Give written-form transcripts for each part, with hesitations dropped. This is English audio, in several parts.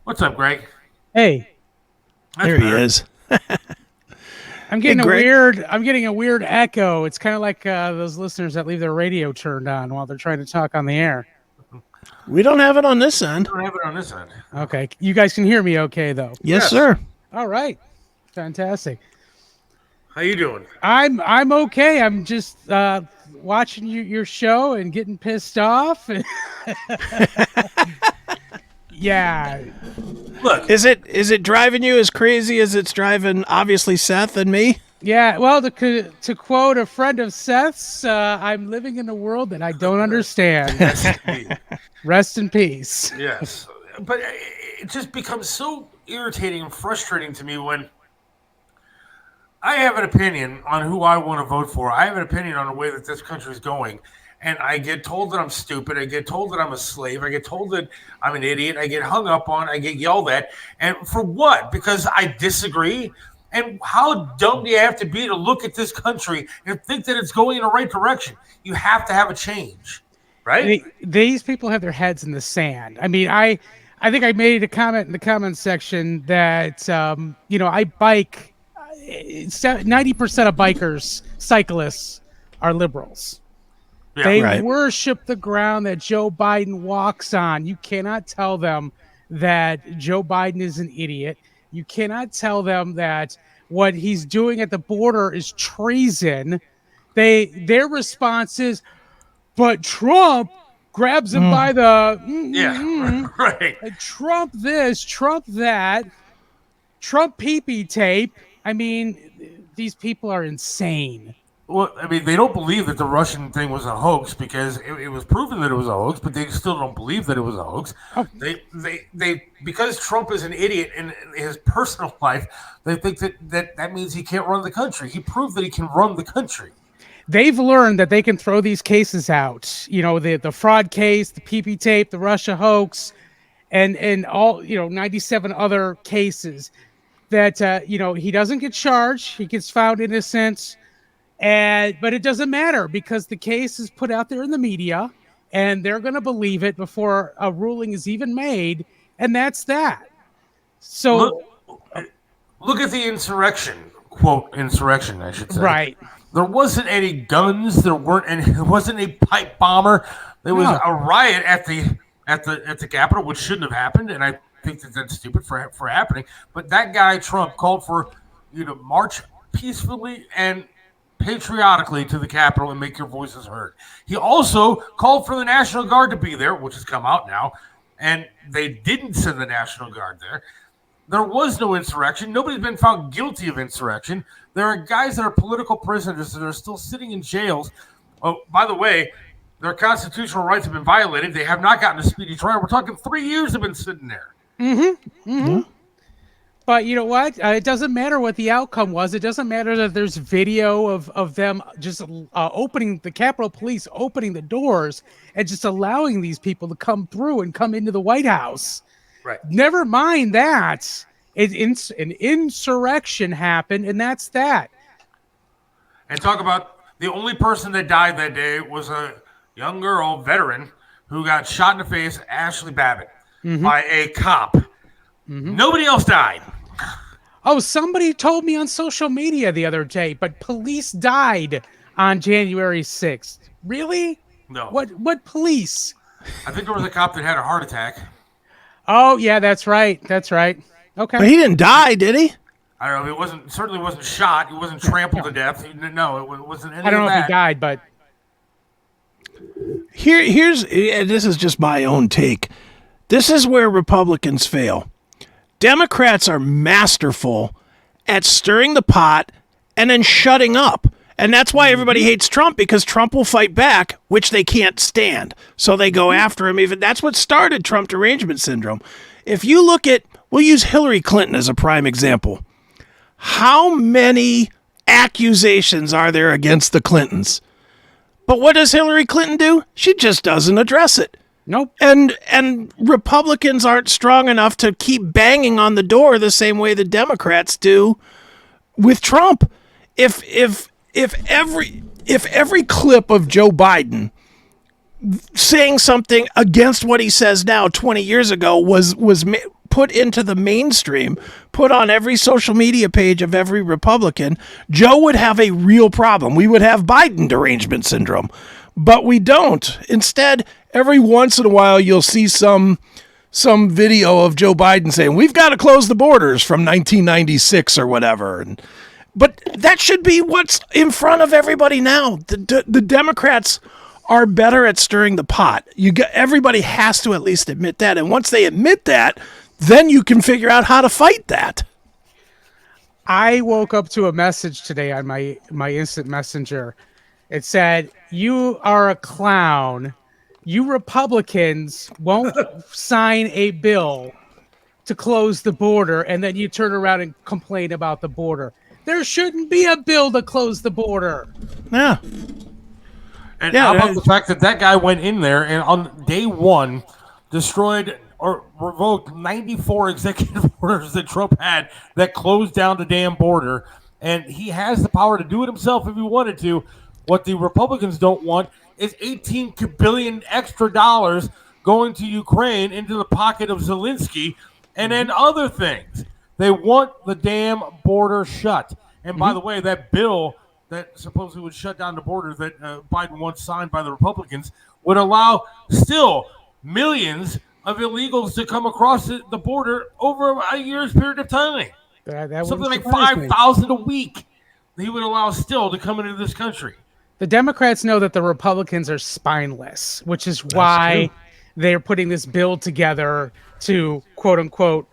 What's up, Greg? Hey, That's There he better. is. I'm getting Greg. I'm getting a weird echo. It's kind of like those listeners that leave their radio turned on while they're trying to talk on the air. We don't have it on this end. I don't have it on this end. Okay, you guys can hear me okay though. Yes, Yes. sir. All right. Fantastic. How you doing? I'm okay. I'm just watching your show and getting pissed off. Yeah. Look, Is it driving you as crazy as it's driving obviously Seth and me? Yeah, well, to quote a friend of Seth's, I'm living in a world that I don't understand. Rest in peace. yes, but it just becomes so irritating and frustrating to me when I have an opinion on who I want to vote for. I have an opinion on the way that this country is going. And I get told that I'm stupid. I get told that I'm a slave. I get told that I'm an idiot. I get hung up on. I get yelled at. And for what? Because I disagree? And how dumb do you have to be to look at this country and think that it's going in the right direction? You have to have a change, right? These people have their heads in the sand. I mean, I think I made a comment in the comments section that I bike. 90% of bikers, cyclists, are liberals. Yeah, They right. worship the ground that Joe Biden walks on. You cannot tell them that Joe Biden is an idiot. You cannot tell them that what he's doing at the border is treason. Their response is, but Trump grabs him by the right. Trump this, Trump that, Trump pee-pee tape. I mean, these people are insane. Well, I mean, they don't believe that the Russian thing was a hoax because it was proven that it was a hoax, but they still don't believe that it was a hoax. Oh. They because Trump is an idiot in his personal life, they think that means he can't run the country. He proved that he can run the country. They've learned that they can throw these cases out. You know, the fraud case, the PP tape, the Russia hoax, and all 97 other cases that he doesn't get charged. He gets found innocent. But it doesn't matter because the case is put out there in the media and they're going to believe it before a ruling is even made. And that's that. So look at the insurrection, quote, insurrection, I should say. Right. There wasn't any guns. There wasn't a pipe bomber. There was a riot at the Capitol, which shouldn't have happened. And I think that's stupid for happening. But that guy, Trump, called for you to march peacefully and patriotically to the Capitol and make your voices heard. He also called for the National Guard to be there, which has come out now, and they didn't send the National Guard there. There was no insurrection. Nobody's been found guilty of insurrection. There are guys that are political prisoners that are still sitting in jails. Oh, by the way, their constitutional rights have been violated. They have not gotten a speedy trial. We're talking 3 years they've been sitting there. But you know what? It doesn't matter what the outcome was. It doesn't matter that there's video of them just opening the Capitol Police, opening the doors and just allowing these people to come through and come into the White House. Right. Never mind that. An insurrection happened, and that's that. And talk about the only person that died that day was a young girl, veteran, who got shot in the face, Ashley Babbitt, by a cop. Nobody else died. Oh, somebody told me on social media the other day, but police died on January 6th. Really? No. What police? I think there was a cop that had a heart attack. Oh, yeah, that's right. That's right. Okay. But he didn't die, did he? I don't know. It certainly wasn't shot. He wasn't trampled to death. No, it wasn't any I don't of know that. if he died, but Here's this is just my own take. This is where Republicans fail. Democrats are masterful at stirring the pot and then shutting up. And that's why everybody hates Trump, because Trump will fight back, which they can't stand. So they go after him. Even that's what started Trump derangement syndrome. If you look at, we'll use Hillary Clinton as a prime example. How many accusations are there against the Clintons? But what does Hillary Clinton do? She just doesn't address it. nope. And Republicans aren't strong enough to keep banging on the door the same way the Democrats do with Trump. If every clip of Joe Biden saying something against what he says now 20 years ago was put into the mainstream, put on every social media page of every Republican, Joe would have a real problem. We would have Biden derangement syndrome, but we don't. Instead, every once in a while, you'll see some video of Joe Biden saying, we've got to close the borders from 1996 or whatever. But that should be what's in front of everybody now. The Democrats are better at stirring the pot. Everybody has to at least admit that. And once they admit that, then you can figure out how to fight that. I woke up to a message today on my instant messenger. It said, "You are a clown. You Republicans won't sign a bill to close the border, and then you turn around and complain about the border. There shouldn't be a bill to close the border." Yeah. And how about the fact that guy went in there and on day one destroyed or revoked 94 executive orders that Trump had that closed down the damn border. And he has the power to do it himself if he wanted to. What the Republicans don't want is 18 billion extra dollars going to Ukraine into the pocket of Zelensky and then other things. They want the damn border shut. And by the way, that bill that supposedly would shut down the border that Biden once signed by the Republicans would allow still millions of illegals to come across the border over a year's period of time. That Something like 5,000 a week he would allow still to come into this country. The Democrats know that the Republicans are spineless, which is why they're putting this bill together to, quote unquote,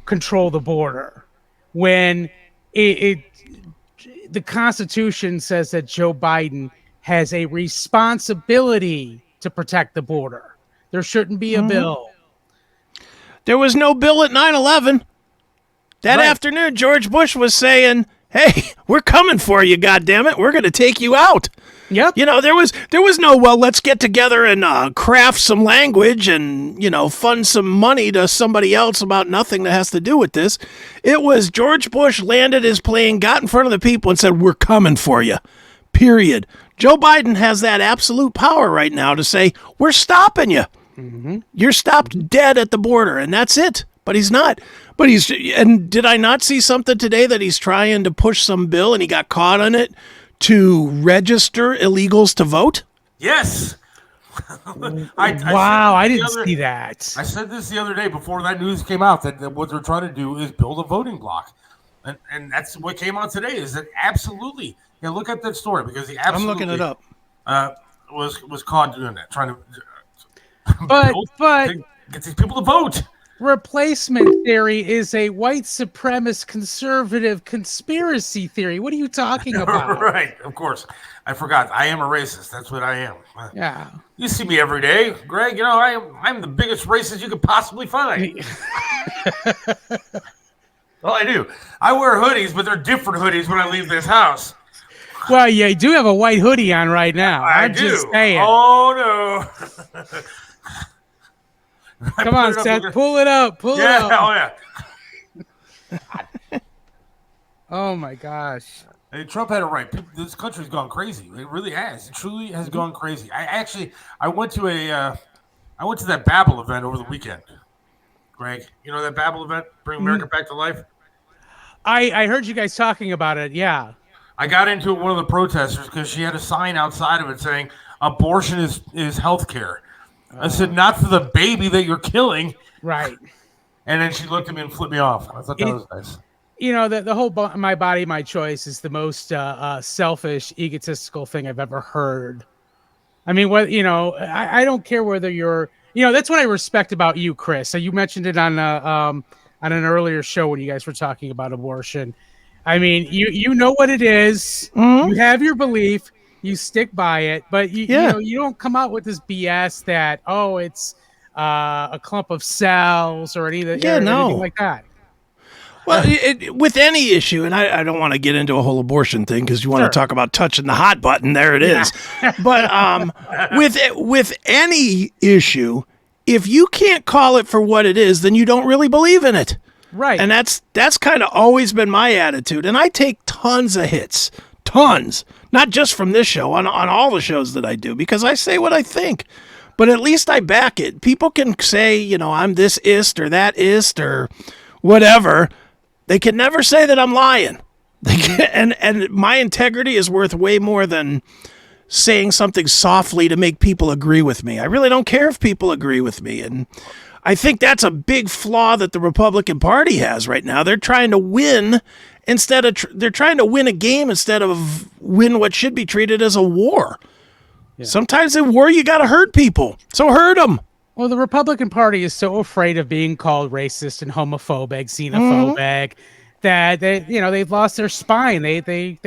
control the border. When the Constitution says that Joe Biden has a responsibility to protect the border. There shouldn't be a bill. There was no bill at 9/11. That afternoon, George Bush was saying, hey, we're coming for you, goddammit. We're going to take you out. Yep. You know, there was no, well, let's get together and craft some language and, you know, fund some money to somebody else about nothing that has to do with this. It was George Bush landed his plane, got in front of the people and said, we're coming for you, period. Joe Biden has that absolute power right now to say, we're stopping you. Mm-hmm. You're stopped dead at the border, and that's it. But he's not. And did I not see something today that he's trying to push some bill and he got caught on it to register illegals to vote? Yes. I didn't see that. I said this the other day before that news came out that what they're trying to do is build a voting block. And that's what came out today is that absolutely. Yeah, look at that story because he absolutely I'm looking it up. Was caught doing that, trying to but get these people to vote. Replacement theory is a white supremacist conservative conspiracy theory. What are you talking about? Right, of course. I forgot. I am a racist. That's what I am. Yeah. You see me every day, Greg. You know, I'm the biggest racist you could possibly find. Well, I do. I wear hoodies, but they're different hoodies when I leave this house. Well, yeah, you do have a white hoodie on right now. I'm do. Just saying. Oh, no. Come on, Seth. Pull it up. Pull it up. Oh, yeah. Oh, my gosh. Hey, Trump had it right. This country's gone crazy. It really has. It truly has gone crazy. I went to that Babel event over the weekend. Greg, you know that Babel event, Bring America Back to Life? I heard you guys talking about it, yeah. I got into it with one of the protesters because she had a sign outside of it saying abortion is health care. I said, not for the baby that you're killing. Right. And then she looked at me and flipped me off. I thought that was nice. You know, the whole my body, my choice is the most selfish, egotistical thing I've ever heard. I mean, I don't care whether you're, that's what I respect about you, Chris. So you mentioned it on an earlier show when you guys were talking about abortion. I mean, you know what it is. Mm-hmm. You have your belief. You stick by it, but you don't come out with this BS that it's a clump of cells or anything like that. Well, with any issue, and I don't want to get into a whole abortion thing because you want to talk about touching the hot button. There it is. But with any issue, if you can't call it for what it is, then you don't really believe in it. Right. And that's kind of always been my attitude. And I take tons of hits, tons. Not just from this show, on all the shows that I do, because I say what I think. but at least I back it. People can say, I'm this ist or that ist or whatever. They can never say that I'm lying. And my integrity is worth way more than saying something softly to make people agree with me. I really don't care if people agree with me. And I think that's a big flaw that the Republican Party has right now. They're trying to win they're trying to win a game instead of win what should be treated as a war. Yeah. Sometimes in war, you got to hurt people. So hurt them. Well, the Republican Party is so afraid of being called racist and homophobic, xenophobic, that they've lost their spine. They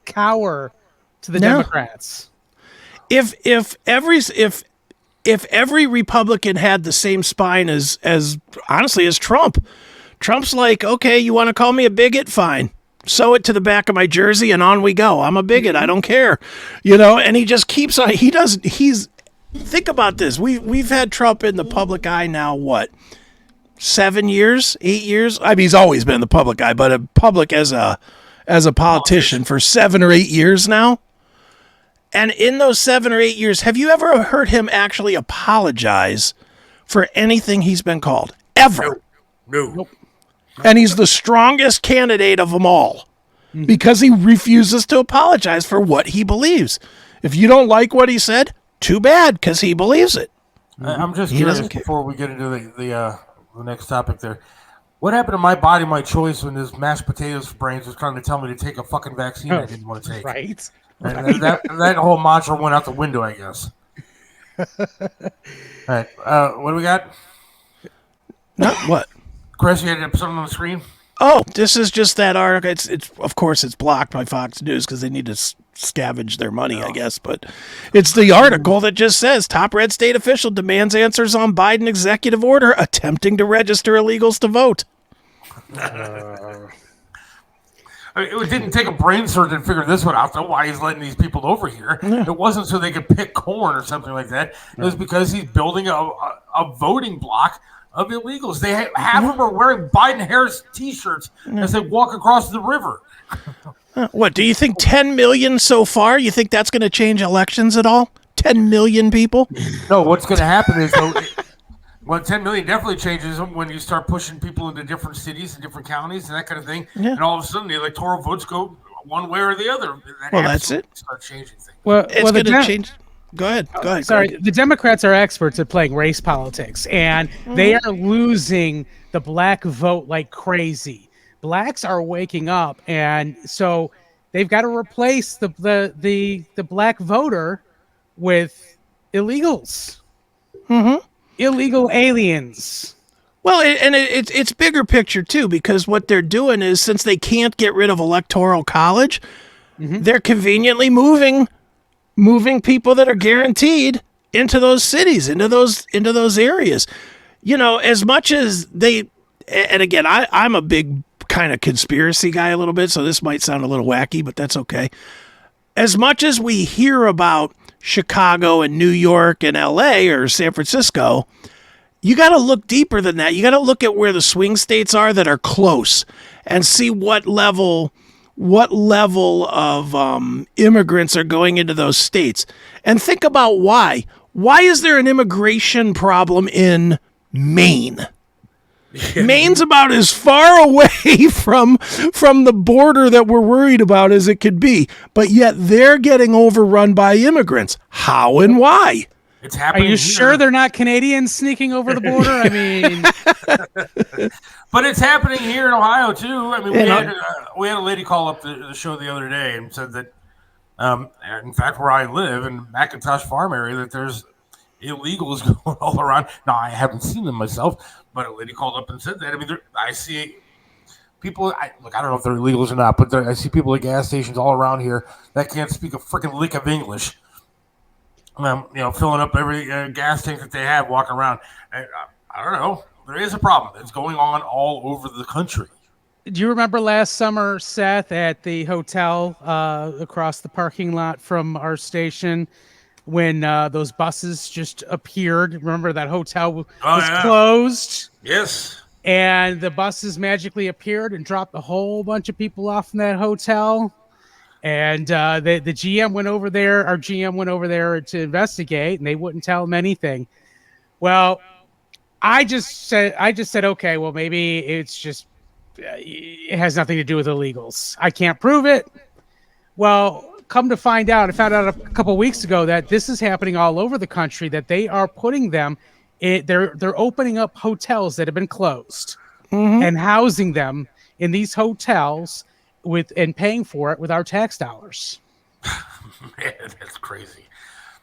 cower to the Democrats. If every Republican had the same spine as honestly as Trump. Trump's like, okay, you want to call me a bigot? Fine. Sew it to the back of my jersey and on we go. I'm a bigot. I don't care. And he just keeps on. Think about this. We've had Trump in the public eye now, what? 7 years, 8 years? I mean, he's always been in the public eye, but a public as a politician for 7 or 8 years now. And in those 7 or 8 years, have you ever heard him actually apologize for anything he's been called? Ever? No. Nope. And he's the strongest candidate of them all because he refuses to apologize for what he believes. If you don't like what he said, too bad, because he believes it. I'm just curious before we get into the next topic there. What happened to my body, my choice when this mashed potatoes brains was trying to tell me to take a fucking vaccine I didn't want to take? Right. And that whole mantra went out the window, I guess. All right. What do we got? Not what? Chris, you had something on the screen? Oh, this is just that article. It's of course it's blocked by Fox News because they need to scavenge their money, I guess. But it's the article that just says top red state official demands answers on Biden executive order attempting to register illegals to vote. It didn't take a brain surgeon to figure this one out, though, why he's letting these people over here. Yeah. It wasn't so they could pick corn or something like that. It was because he's building a voting block of illegals. They half of them are wearing Biden-Harris T-shirts as they walk across the river. What, do you think 10 million so far? You think that's going to change elections at all? 10 million people? No, what's going to happen is, 10 million definitely changes when you start pushing people into different cities and different counties and that kind of thing. Yeah. And all of a sudden, the electoral votes go one way or the other. That's it. Start changing things. Well, it's going to change. Go ahead. Sorry, the Democrats are experts at playing race politics, and they are losing the black vote like crazy. Blacks are waking up, and so they've got to replace the black voter with illegals, illegal aliens. Well, it's bigger picture too, because what they're doing is, since they can't get rid of electoral college, they're conveniently moving people that are guaranteed into those cities, into those areas. As much as they, and again, I'm a big kind of conspiracy guy a little bit, so this might sound a little wacky, but that's okay. As much as we hear about Chicago and New York and LA or San Francisco, you got to look deeper than that. You got to look at where the swing states are that are close and see what level of immigrants are going into those states, and think about why. Why is there an immigration problem in Maine? Maine's about as far away from the border that we're worried about as it could be, but yet they're getting overrun by immigrants. How and why? It's happening. Are you sure they're not Canadians sneaking over the border? I mean, but it's happening here in Ohio too. I mean, we had a lady call up the show the other day and said that, in fact, where I live in McIntosh Farm area, that there's illegals going all around. Now, I haven't seen them myself, but a lady called up and said that. I mean, I see people. I don't know if they're illegals or not, but I see people at gas stations all around here that can't speak a freaking lick of English. Filling up every gas tank that they have, walking around. I don't know. There is a problem that's going on all over the country. Do you remember last summer, Seth, at the hotel across the parking lot from our station, when those buses just appeared? Remember that hotel was closed? Yes. And the buses magically appeared and dropped a whole bunch of people off in that hotel. And the GM went over there. Our GM went over there to investigate, and they wouldn't tell him anything. Well, I just said, okay, well, maybe it's just it has nothing to do with illegals. I can't prove it. Well, come to find out, I found out a couple of weeks ago that this is happening all over the country. That they are putting them, they're opening up hotels that have been closed and housing them in these hotels and paying for it with our tax dollars. Man, that's crazy.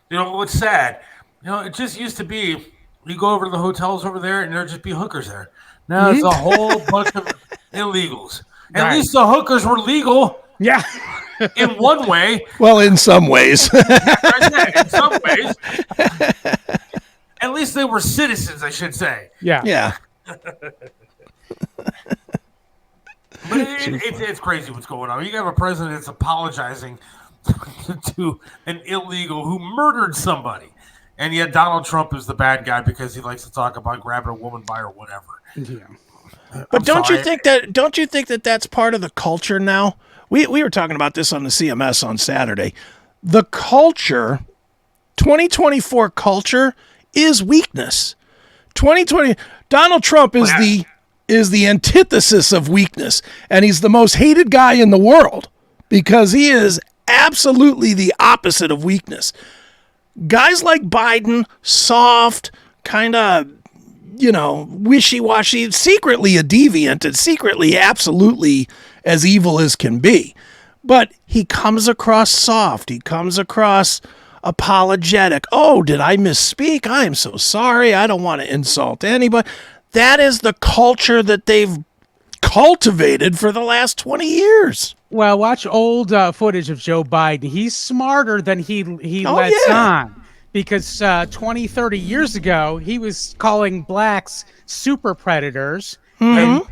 You know what's sad? You know, it just used to be you go over to the hotels over there and there'd just be hookers there. Now it's a whole bunch of illegals. At least the hookers were legal. Yeah. In one way. Well, in some ways. In some ways. At least they were citizens, I should say. Yeah. Yeah. But it's crazy what's going on. You have a president that's apologizing to an illegal who murdered somebody. And yet Donald Trump is the bad guy because he likes to talk about grabbing a woman by her whatever. Yeah. But don't you think that that's part of the culture now? We were talking about this on the CMS on Saturday. The culture, 2024 culture is weakness. 2020 Donald Trump is the antithesis of weakness, and he's the most hated guy in the world because he is absolutely the opposite of weakness. Guys like Biden, soft, kind of, wishy-washy, secretly a deviant and secretly absolutely as evil as can be. But he comes across soft. He comes across apologetic. Oh, did I misspeak? I am so sorry. I don't want to insult anybody. That is the culture that they've cultivated for the last 20 years. Well, watch old footage of Joe Biden. He's smarter than he lets on. Because 20, 30 years ago, he was calling blacks super predators and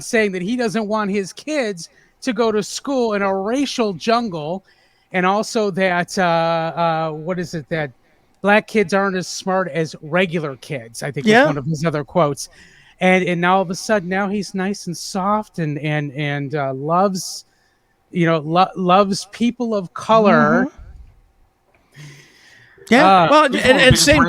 saying that he doesn't want his kids to go to school in a racial jungle. And also that, that black kids aren't as smart as regular kids, I think is one of his other quotes. And now all of a sudden, now he's nice and soft and loves, loves people of color. Yeah, and same.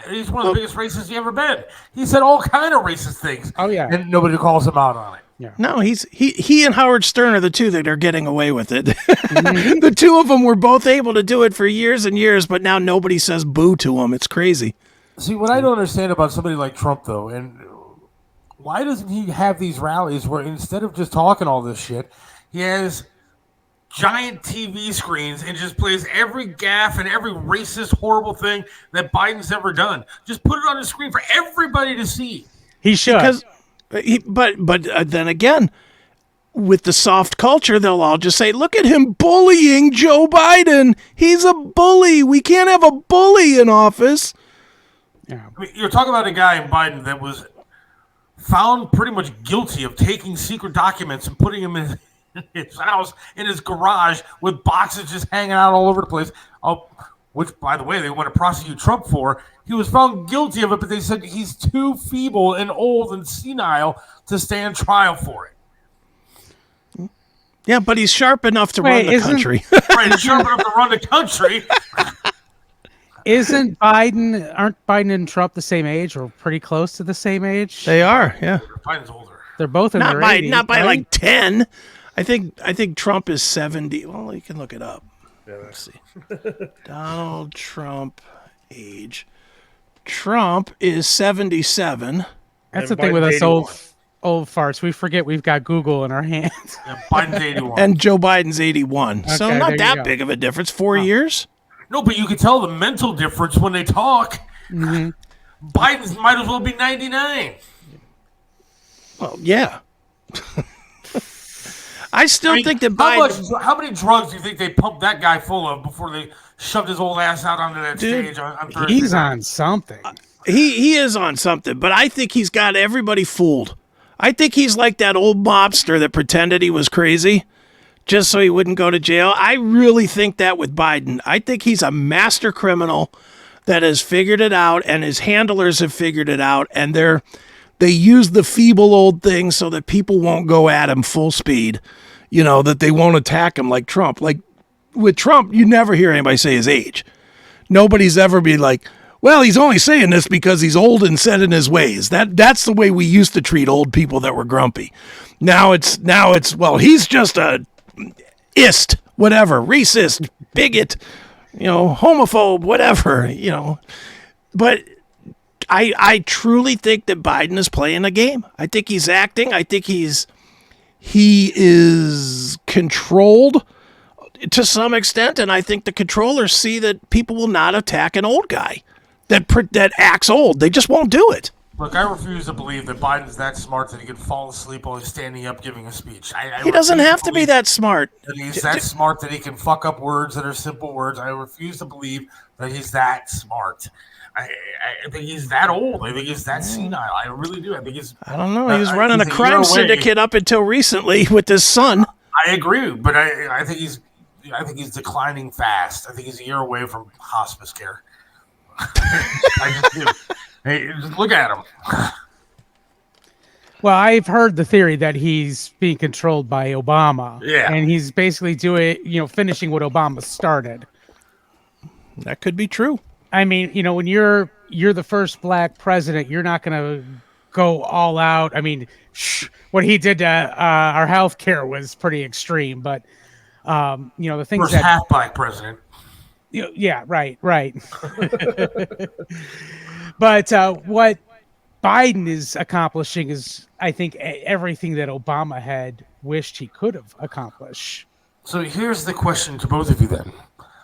He's one of the biggest racists you ever been. He said all kind of racist things. Oh yeah, and nobody calls him out on it. Yeah. No, he and Howard Stern are the two that are getting away with it. The two of them were both able to do it for years and years, but now nobody says boo to them. It's crazy. See, what I don't understand about somebody like Trump, though, and why doesn't he have these rallies where instead of just talking all this shit, he has giant TV screens and just plays every gaffe and every racist, horrible thing that Biden's ever done. Just put it on the screen for everybody to see. He should. But then again, with the soft culture, they'll all just say, look at him bullying Joe Biden. He's a bully. We can't have a bully in office. Yeah. I mean, you're talking about a guy in Biden that was found pretty much guilty of taking secret documents and putting them in his house, in his garage, with boxes just hanging out all over the place. Which, by the way, they want to prosecute Trump for. He was found guilty of it, but they said he's too feeble and old and senile to stand trial for it. Yeah, but he's sharp enough to run the country. Right, he's sharp enough to run the country. Aren't Biden and Trump the same age or pretty close to the same age? They are, yeah. Biden's older. They're both in their 80s. Not by like 10. I think Trump is 70. Well, you can look it up. Let's see. Donald Trump age. Trump is 77. That's the thing with us old farts. We forget we've got Google in our hands. Yeah, Biden's 81. And Joe Biden's 81. Okay, so not that big of a difference. 4 years? No, but you can tell the mental difference when they talk. Mm-hmm. Biden's might as well be 99. Well, yeah. I think that Biden... How many drugs do you think they pumped that guy full of before they shoved his old ass out onto that stage on Thursday He's night? on something. He is on something, but I think he's got everybody fooled. I think he's like that old mobster that pretended he was crazy just so he wouldn't go to jail. I really think that with Biden. I think he's a master criminal that has figured it out, and his handlers have figured it out, and they use the feeble old thing so that people won't go at him full speed. that they won't attack him like Trump. Like with Trump, you never hear anybody say his age. Nobody's ever been like, well, he's only saying this because he's old and set in his ways. That's the way we used to treat old people that were grumpy. Now it's well, he's just a whatever, racist, bigot, homophobe, whatever, But I truly think that Biden is playing a game. I think he's acting. I think he is controlled to some extent, and I think the controllers see that people will not attack an old guy that acts old. They just won't do it. Look, I refuse to believe that Biden's that smart that he could fall asleep while he's standing up giving a speech. He doesn't have to be that smart. That he's that smart that he can fuck up words that are simple words. I refuse to believe that he's that smart. I think he's that old. I think he's that senile. I really do. I think he's. I don't know. He was running a crime syndicate up until recently with his son. I agree, but I think he's declining fast. I think he's a year away from hospice care. I just do. Hey, just look at him. Well, I've heard the theory that he's being controlled by Obama. Yeah. And he's basically finishing what Obama started. That could be true. I mean, when you're the first black president, you're not going to go all out. I mean, what he did to our health care was pretty extreme, but the things first half black president. Yeah, right. But what Biden is accomplishing is, I think, everything that Obama had wished he could have accomplished. So here's the question to both of you then.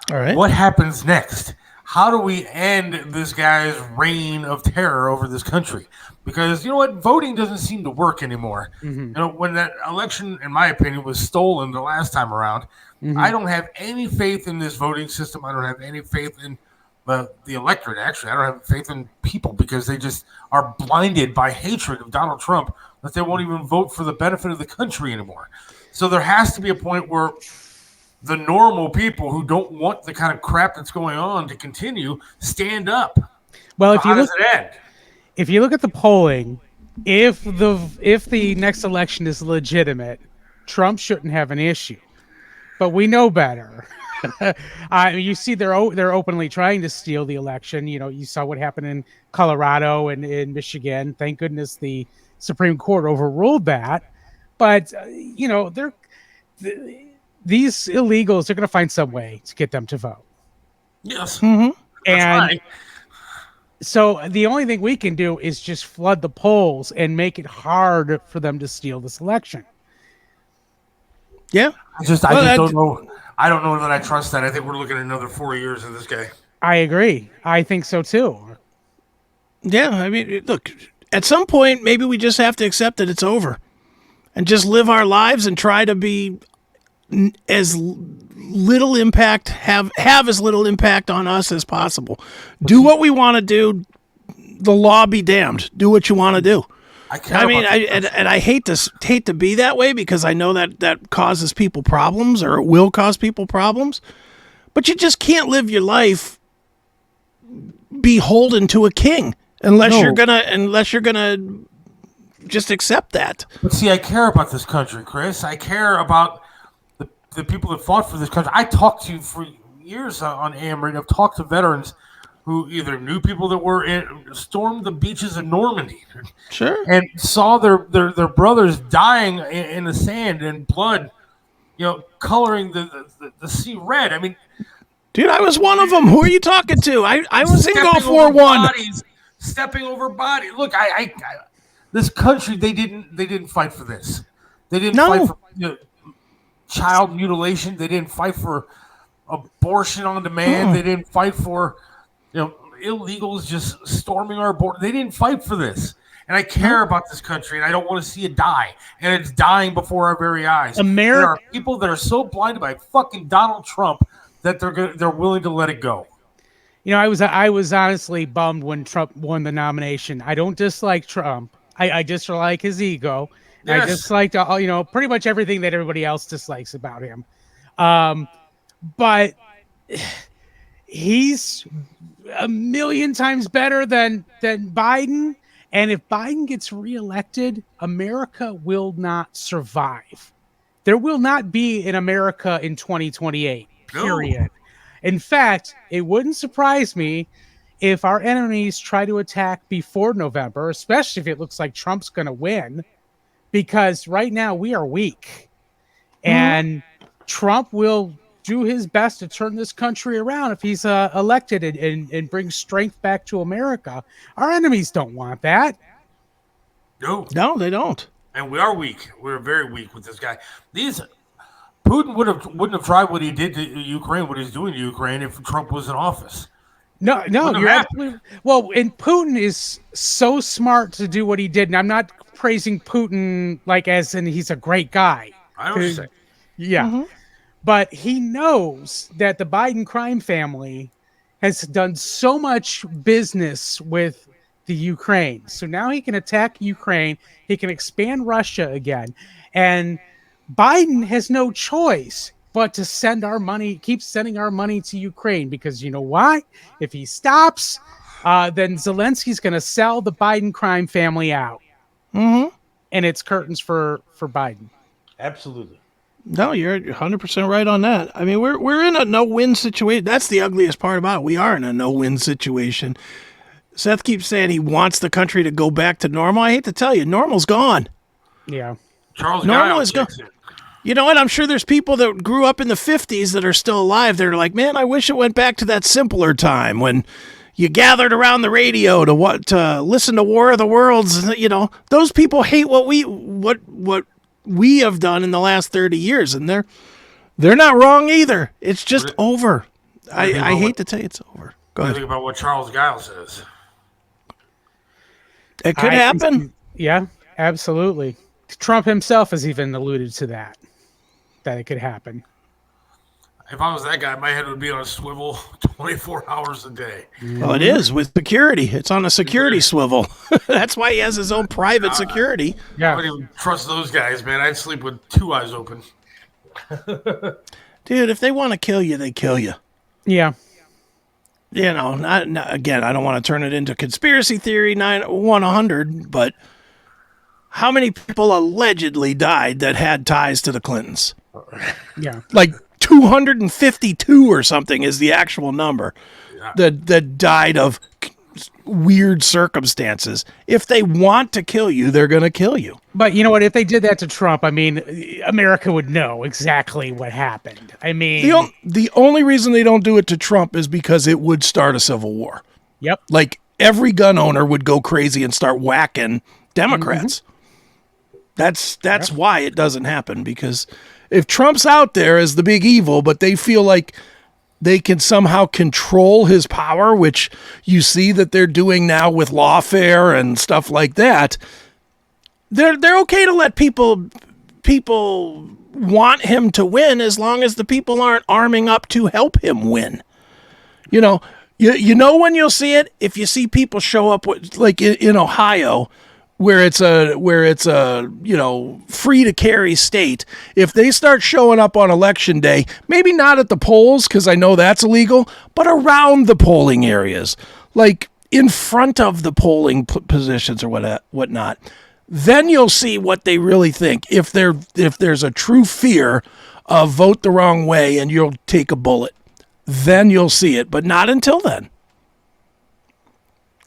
All right. What happens next? How do we end this guy's reign of terror over this country? Because you know what? Voting doesn't seem to work anymore. Mm-hmm. When that election, in my opinion, was stolen the last time around, mm-hmm. I don't have any faith in this voting system. I don't have any faith in the electorate, actually. I don't have faith in people because they just are blinded by hatred of Donald Trump that they won't even vote for the benefit of the country anymore. So there has to be a point where the normal people who don't want the kind of crap that's going on to continue stand up. Well, so how does it end? If you look at the polling, if the next election is legitimate, Trump shouldn't have an issue. But we know better. You see, they're openly trying to steal the election. You saw what happened in Colorado and in Michigan. Thank goodness the Supreme Court overruled that. But these illegals are going to find some way to get them to vote. Yes, mm-hmm. And right. So the only thing we can do is just flood the polls and make it hard for them to steal this election. Yeah, I just don't know. I don't know that I trust that. I think we're looking at another 4 years of this guy. I agree. I think so too. Yeah, I mean, look, at some point, maybe we just have to accept that it's over and just live our lives and try to be as little impact, have as little impact on us as possible. Do what we want to do. The law be damned. Do what you want to do. I hate to be that way because I know that causes people problems or it will cause people problems. But you just can't live your life beholden to a king unless you're gonna just accept that. But see, I care about this country, Chris. I care about the people that fought for this country. I talked to for years on AM radio. I've talked to veterans who either knew people that stormed the beaches of Normandy, sure, and saw their brothers dying in the sand and blood, coloring the sea red. I mean, dude, I was one of them. Who are you talking to? I was in Gulf War I. Stepping over bodies. Look, I this country they didn't fight for this. They didn't fight for child mutilation. They didn't fight for abortion on demand. They didn't fight for illegals just storming our border. They didn't fight for this. And I care about this country, and I don't want to see it die. And it's dying before our very eyes. There are people that are so blinded by fucking Donald Trump that they're willing to let it go. I was honestly bummed when Trump won the nomination. I don't dislike Trump. I dislike his ego. Yes. I disliked pretty much everything that everybody else dislikes about him. But he's a million times better than Biden. And if Biden gets reelected, America will not survive. There will not be an America in 2028, period. No. In fact, it wouldn't surprise me if our enemies try to attack before November, especially if it looks like Trump's going to win, because right now we are weak. And Trump will do his best to turn this country around if he's elected and bring strength back to America. Our enemies don't want that. No, they don't. And we are weak. We're very weak with this guy. Putin wouldn't have tried what he did to Ukraine, what he's doing to Ukraine, if Trump was in office. No, you're absolutely well. And Putin is so smart to do what he did. And I'm not praising Putin like as in he's a great guy. I understand. Yeah. But he knows that the Biden crime family has done so much business with the Ukraine. So now he can attack Ukraine. He can expand Russia again. And Biden has no choice but to keep sending our money to Ukraine, because you know why? If he stops, then Zelensky's going to sell the Biden crime family out. And it's curtains for Biden. Absolutely. No, you're 100% right on that. I mean, we're in a no-win situation. That's the ugliest part about it. We are in a no-win situation. Seth keeps saying he wants the country to go back to normal. I hate to tell you, normal's gone. Yeah. Normal is gone. You know what? I'm sure there's people that grew up in the 50s that are still alive. They're like, man, I wish it went back to that simpler time when you gathered around the radio to listen to War of the Worlds. You know, those people hate what we have done in the last 30 years, and they're not wrong either. It's just over. I hate to tell you it's over. Go ahead. Think about what Charles Giles says. It could happen. Yeah, absolutely. Trump himself has even alluded to that it could happen. If I was that guy, my head would be on a swivel 24 hours a day. Well, it is with security. It's on a security swivel. That's why he has his own private security. I wouldn't even trust those guys, man. I'd sleep with two eyes open. Dude, if they want to kill you, they kill you. Yeah. You know, not again, I don't want to turn it into conspiracy theory 100, but how many people allegedly died that had ties to the Clintons? Yeah. Like 252 or something is the actual number that died of weird circumstances. If they want to kill you, they're going to kill you. But you know what? If they did that to Trump, I mean, America would know exactly what happened. I mean, the only reason they don't do it to Trump is because it would start a civil war. Yep. Like every gun owner would go crazy and start whacking Democrats. That's why it doesn't happen, because if Trump's out there as the big evil, but they feel like they can somehow control his power, which you see that they're doing now with lawfare and stuff like that, they're okay to let people want him to win as long as the people aren't arming up to help him win. You know, you know when you'll see it? If you see people show up with, like in Ohio, where it's a free to carry state. If they start showing up on election day, maybe not at the polls, because I know that's illegal, but around the polling areas, like in front of the polling positions or whatnot, then you'll see what they really think. If there's a true fear of vote the wrong way and you'll take a bullet, then you'll see it, but not until then.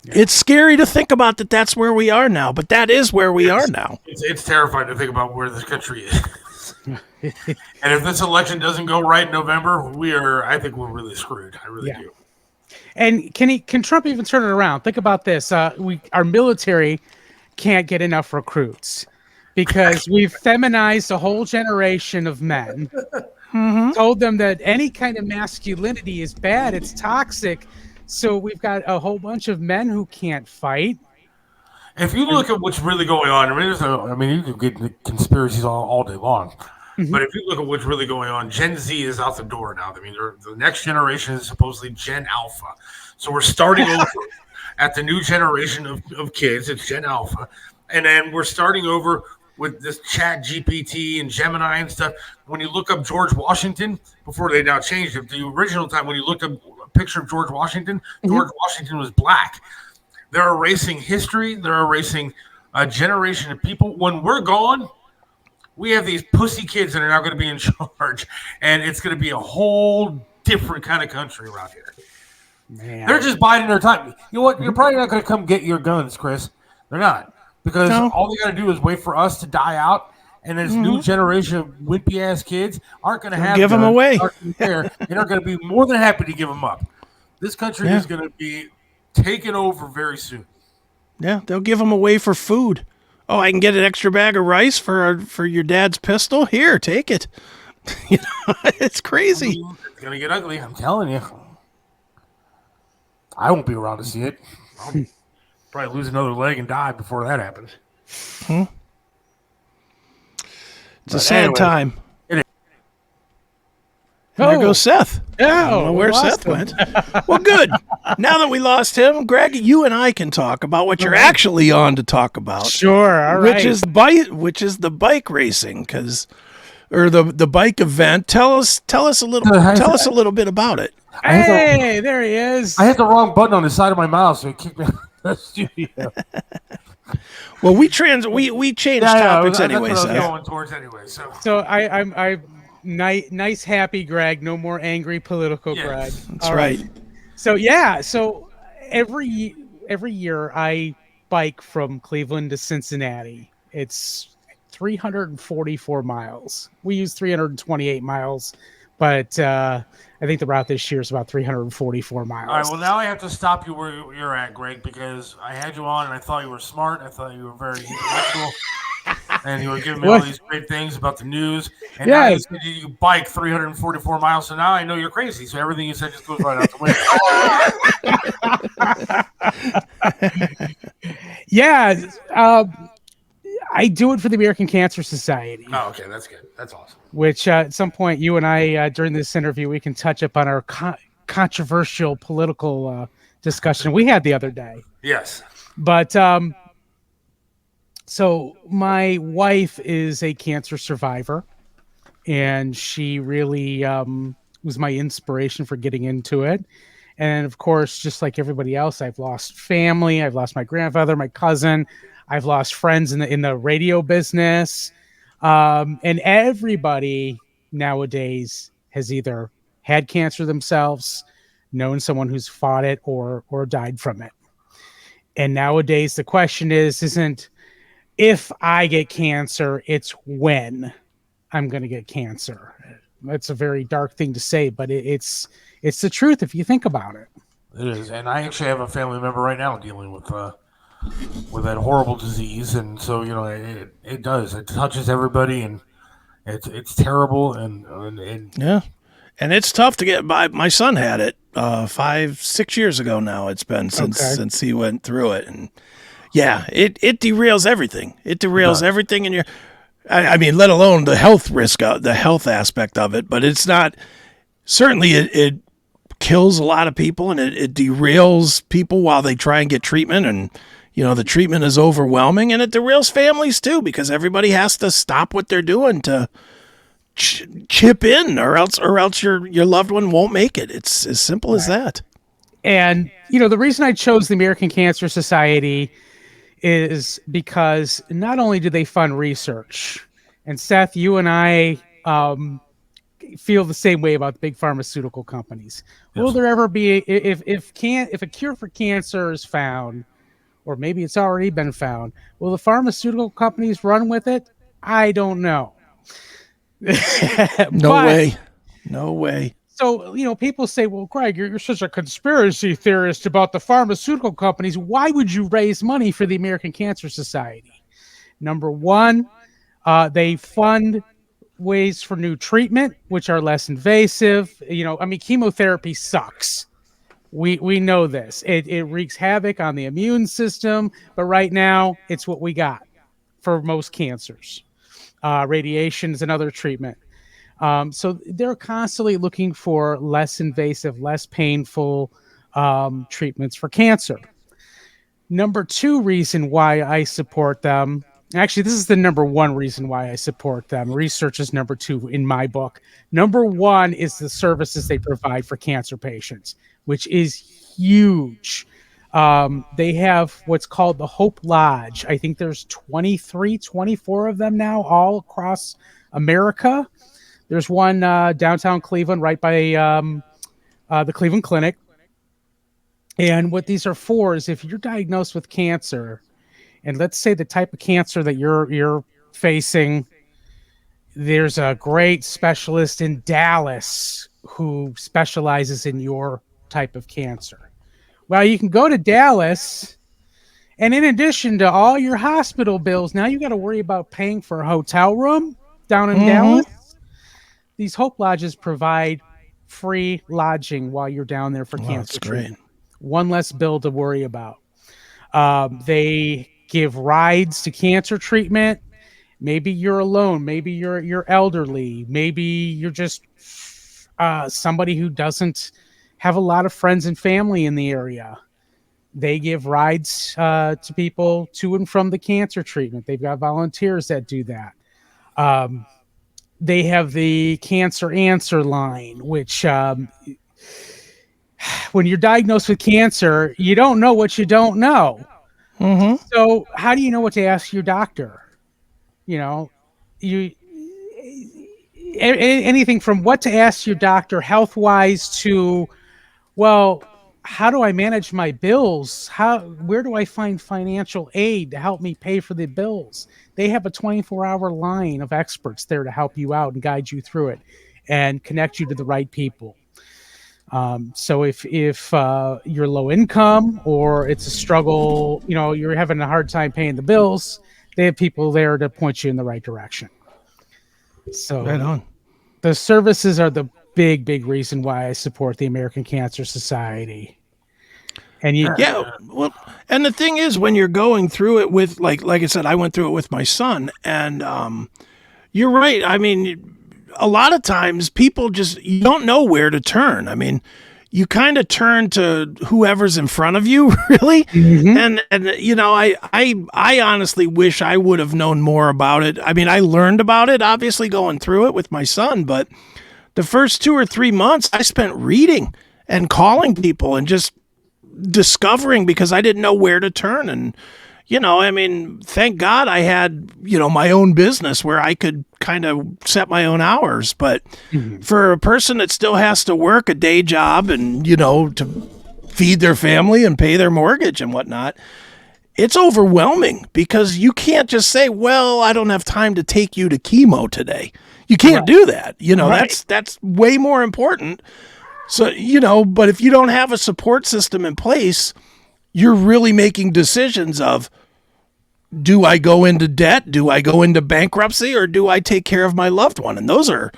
Yeah. It's scary to think about that that's where we are now, but that is where we are now. It's terrifying to think about where this country is. And if this election doesn't go right in November, I think we're really screwed. I really do. And can Trump even turn it around? Think about this. Our military can't get enough recruits because we've feminized a whole generation of men, told them that any kind of masculinity is bad, it's toxic. So we've got a whole bunch of men who can't fight. If you look at what's really going on, you can get into conspiracies all day long. But if you look at what's really going on, Gen Z is out the door now. I mean, the next generation is supposedly Gen Alpha. So we're starting over at the new generation of kids. It's Gen Alpha. And then we're starting over with this Chat GPT and Gemini and stuff. When you look up George Washington, before they now changed it, the original time when you looked up picture of George Washington, George Washington was black. They're erasing history. They're erasing a generation of people. When we're gone, we have these pussy kids that are now going to be in charge, and it's going to be a whole different kind of country around here. Man. They're just biding their time. You know what? You're probably not going to come get your guns, Chris. They're not. Because all they got to do is wait for us to die out, and this new generation of wimpy-ass kids aren't going to have give them away. There, and are going to be more than happy to give them up. This country is going to be taken over very soon. Yeah, they'll give them away for food. Oh, I can get an extra bag of rice for your dad's pistol? Here, take it. It's crazy. It's going to get ugly, I'm telling you. I won't be around to see it. I'll probably lose another leg and die before that happens. It's a sad time. There goes Seth. I don't know where Seth went. Well, good. Now that we lost him, Greg, you and I can talk about what you're actually on to talk about. Sure, all right. Which is the bike racing, or the bike event. Tell us a little bit about it. Hey, there he is. I hit the wrong button on the side of my mouth, so it kicked me out of the studio. Well, we changed topics anyway. That's what I was going towards anyway. So I'm nice, happy Greg. No more angry political Greg. That's right. So so every year I bike from Cleveland to Cincinnati. It's 344 miles. We use 328 miles, but I think the route this year is about 344 miles. All right, well, now I have to stop you where you're at, Greg, because I had you on and I thought you were smart. I thought you were very intellectual. And you were giving me all these great things about the news. And now you said you bike 344 miles. So now I know you're crazy. So everything you said just goes right out the window. I do it for the American Cancer Society. Oh, okay. That's good. That's awesome. Which at some point, you and I, during this interview, we can touch up on our controversial political discussion we had the other day. Yes. But so my wife is a cancer survivor, and she really was my inspiration for getting into it. And of course, just like everybody else, I've lost family. I've lost my grandfather, my cousin. I've lost friends in the radio business. And everybody nowadays has either had cancer themselves, known someone who's fought it, or died from it. And nowadays the question isn't if I get cancer, it's when I'm going to get cancer. That's a very dark thing to say, but it's the truth if you think about it. It is. And I actually have a family member right now dealing with that horrible disease, and so it does. It touches everybody, and it's terrible, and yeah, and it's tough to get by. My son had it 5-6 years ago now. It's been since he went through it, and yeah, it derails everything. It derails everything in your. I mean, let alone the health risk, the health aspect of it, but it's not. Certainly, it kills a lot of people, and it derails people while they try and get treatment, and the treatment is overwhelming, and it derails families too, because everybody has to stop what they're doing to chip in, or else your loved one won't make it. It's as simple as that. And the reason I chose the American Cancer Society is because not only do they fund research, and Seth, you and I feel the same way about the big pharmaceutical companies. Yes. Will there ever be if a cure for cancer is found, or maybe it's already been found, will the pharmaceutical companies run with it? I don't know. No way. So, people say, well, Greg, you're such a conspiracy theorist about the pharmaceutical companies. Why would you raise money for the American Cancer Society? Number one, they fund ways for new treatment, which are less invasive. Chemotherapy sucks. We know this. It wreaks havoc on the immune system, but right now it's what we got for most cancers. Radiation is another treatment. So they're constantly looking for less invasive, less painful treatments for cancer. Number two reason why I support them, actually, this is the number one reason why I support them. Research is number two in my book. Number one is the services they provide for cancer patients, which is huge. They have what's called the Hope Lodge. I think there's 23, 24 of them now, all across America. There's one downtown Cleveland, right by the Cleveland Clinic. And what these are for is if you're diagnosed with cancer, and let's say the type of cancer that you're facing, there's a great specialist in Dallas who specializes in your type of cancer. Well, you can go to Dallas, and in addition to all your hospital bills, now you got to worry about paying for a hotel room down in Dallas. These Hope Lodges provide free lodging while you're down there for cancer treatment. One less bill to worry about. They give rides to cancer treatment. Maybe you're alone. Maybe you're elderly. Maybe you're just somebody who doesn't have a lot of friends and family in the area. They give rides to people to and from the cancer treatment. They've got volunteers that do that. They have the Cancer Answer line, which when you're diagnosed with cancer, you don't know what you don't know. So how do you know what to ask your doctor? Anything from what to ask your doctor health-wise to, well, how do I manage my bills? Where do I find financial aid to help me pay for the bills? They have a 24-hour line of experts there to help you out and guide you through it and connect you to the right people. So if you're low income or it's a struggle, you're having a hard time paying the bills, they have people there to point you in the right direction. So right on. The services are the big reason why I support the American Cancer Society. And and the thing is, when you're going through it with, like I said, I went through it with my son, and you're right. I mean, a lot of times people you don't know where to turn. I mean, you kind of turn to whoever's in front of you, really. And I honestly wish I would have known more about it. I mean, I learned about it, obviously, going through it with my son, but the first 2 or 3 months I spent reading and calling people and just discovering, because I didn't know where to turn. And, I mean, thank God I had, my own business where I could kind of set my own hours. But for a person that still has to work a day job and, to feed their family and pay their mortgage and whatnot, it's overwhelming, because you can't just say, well, I don't have time to take you to chemo today. You can't do that. That's way more important. So, but if you don't have a support system in place, you're really making decisions of, do I go into debt? Do I go into bankruptcy? Or do I take care of my loved one? And those are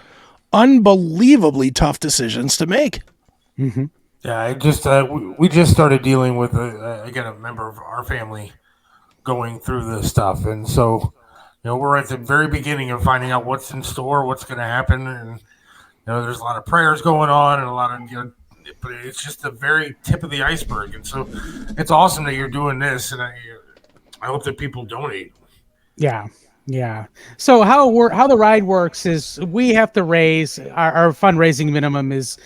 unbelievably tough decisions to make. Yeah, we just started dealing with, again, a member of our family going through this stuff. And so, we're at the very beginning of finding out what's in store, what's going to happen. And, there's a lot of prayers going on and a lot of, but it's just the very tip of the iceberg. And so it's awesome that you're doing this. And I hope that people donate. Yeah. So how the ride works is we have to raise our fundraising minimum is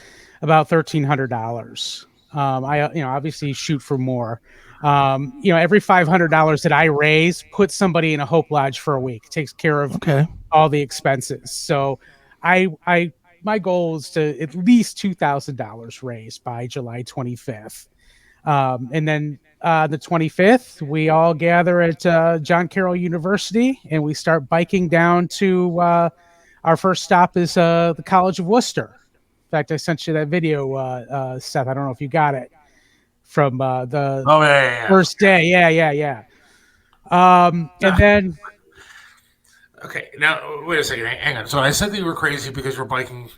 about $1,300. I obviously shoot for more. Every $500 that I raise puts somebody in a Hope Lodge for a week. It takes care of all the expenses. So my goal is to at least $2,000 raised by July 25th. And then the 25th, we all gather at John Carroll University, and we start biking down to our first stop is the College of Worcester. In fact, I sent you that video, Seth. I don't know if you got it from the first day. Yeah. And then. Okay, now wait a second. Hang on. So I said that you were crazy because we're biking